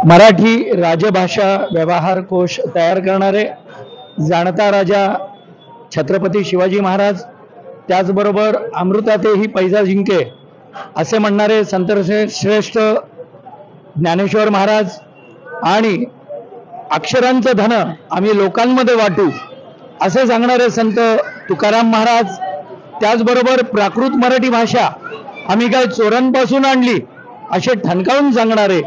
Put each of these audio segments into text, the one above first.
मराठी राजभाषा व्यवहार कोश तयार करणारे जाणता राजा छत्रपती शिवाजी महाराज, त्याचबरोबर अमृतातेही पैजा जिंके असे म्हणणारे संत श्रेष्ठ ज्ञानेश्वर महाराज आणि अक्षरांचं धन आम्ही लोकांमध्ये वाटू असे सांगणारे संत तुकाराम महाराज, त्याचबरोबर प्राकृत मराठी भाषा आम्ही काय चोरांपासून आणली असे ठणकावून सांगणारे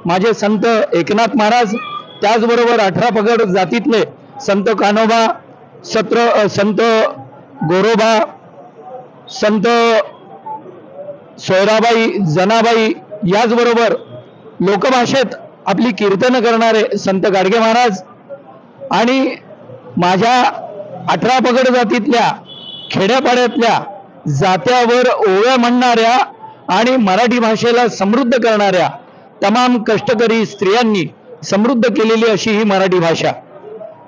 माझे संत एकनाथ महाराज, त्याचबरोबर 18 पगड जातीतले संत कान्होबा, संत गोरोबा, संत सोयराबाई, जनाबाई, याचबरोबर लोकभाषेत आपली कीर्तन करणारे संत गाडगे महाराज आणि माझ्या 18 पगड जातीतल्या खेड्यापाड्यातल्या जात्यावर ओव्या म्हणणाऱ्या आणि मराठी भाषेला समृद्ध करणाऱ्या तमाम कष्टकरी स्त्रियांनी समृद्ध केलेली अशी ही मराठी भाषा।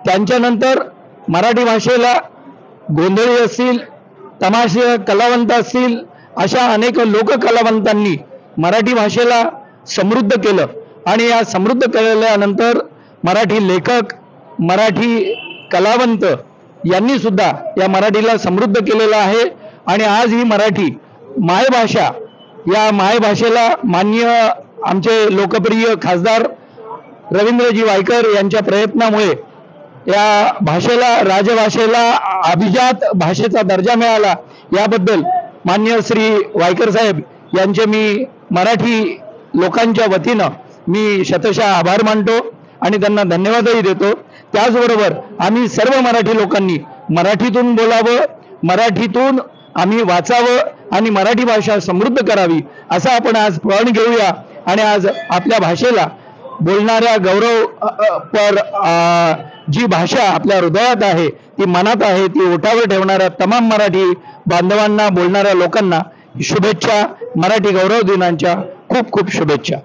त्यांच्यानंतर मराठी भाषेला गोंधळी असतील, तमाशे कलावंत असतील, अशा अनेक लोककलावंतांनी मराठी भाषेला समृद्ध केलं आणि या समृद्ध केल्यानंतर मराठी लेखक, मराठी कलावंत यांनी सुद्धा या मराठीला समृद्ध केलेलं आहे। आणि आज ही मराठी मायभाषा, या मायभाषेला माननीय आमचे लोकप्रिय खासदार रवींद्रजी वायकर यांच्या प्रयत्नामुळे या भाषेला, राजभाषेला अभिजात भाषेचा दर्जा मिळाला। याबद्दल माननीय श्री वायकर साहेब यांचे मी मराठी लोकांच्या वतीनं मी शतशः आभार मानतो आणि त्यांना धन्यवादही देतो। त्याचबरोबर आम्ही सर्व मराठी लोकांनी मराठीतून बोलावं, मराठीतून आम्ही वाचावं आणि मराठी भाषा समृद्ध करावी असं आपण आज प्रण घेऊया। आणि आज आपल्या भाषेला बोलणाऱ्या गौरवपर जी भाषा आपल्या हृदयात आहे, ती मनात आहे, ती ओठावर ठेवणाऱ्या तमाम मराठी बांधवांना, बोलणाऱ्या लोकांना शुभेच्छा। मराठी गौरव दिनाच्या खूप खूप शुभेच्छा।